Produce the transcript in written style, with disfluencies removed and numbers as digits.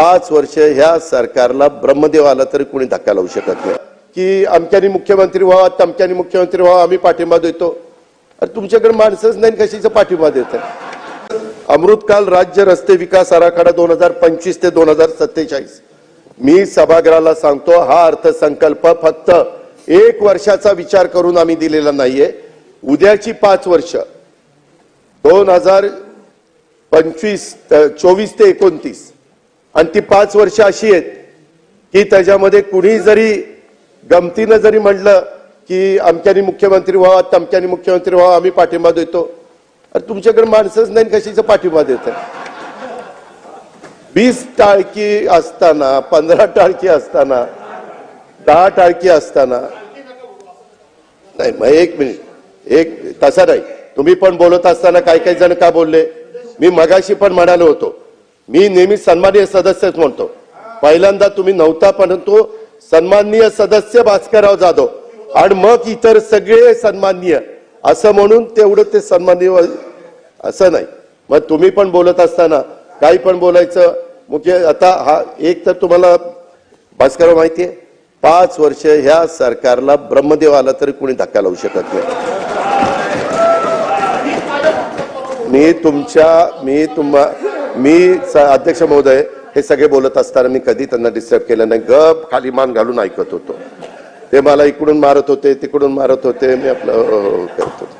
5 वर्ष ह्या सरकारला ब्रह्मदेव आला तरी कोणी धक्का लावू शकत नाही की अमक्यानी मुख्यमंत्री व्हावा, तमक्यानी मुख्यमंत्री व्हावा, आम्ही पाठिंबा देतो. अरे तुमच्याकडे माणसंच नाही, कशाचा पाठिंबा देतात? अमृतकाल राज्य रस्ते विकास आराखडा 2025 ते 2047. मी सभागृहाला सांगतो, हा अर्थसंकल्प फक्त 1 वर्षाचा विचार करून आम्ही दिलेला नाहीये. उद्याची 5 वर्ष 2024 ते 29 आणि ती 5 वर्ष अशी आहेत की त्याच्यामध्ये कुणी जरी गमतीनं जरी म्हटलं की अमक्यानी मुख्यमंत्री व्हावा, तमक्यानी मुख्यमंत्री व्हावा, आम्ही पाठिंबा देतो. अरे तुमच्याकडे माणसंच नाही, कशाचा पाठिंबा देतात? 20 टाळकी असताना, 15 टाळकी असताना, 10 टाळकी असताना नाही. मग 1 मिनिट, तसा नाही. तुम्ही पण बोलत असताना काही जण का बोलले? मी मगाशी पण म्हणालो होतो, मी नेहमी सन्माननीय सदस्यच म्हणतो. पहिल्यांदा तुम्ही नव्हता, परंतु सन्माननीय सदस्य भास्करराव जाधव आणि मग इतर सगळे सन्माननीय असं म्हणून तेवढं ते सन्माननीय असं नाही. मग तुम्ही पण बोलत असताना काही पण बोलायचं मुख्य. आता हा एक तर तुम्हाला भास्करराव माहितीये, 5 वर्ष ह्या सरकारला ब्रह्मदेव आला तरी कोणी धक्का लावू शकत नाही. मी अध्यक्ष महोदय हे सगळे बोलत असताना मी कधी त्यांना डिस्टर्ब केलं नाही. गप खाली मान घालून ऐकत होतो. ते मला इकडून मारत होते, तिकडून मारत होते, मी आपलं करत होतो.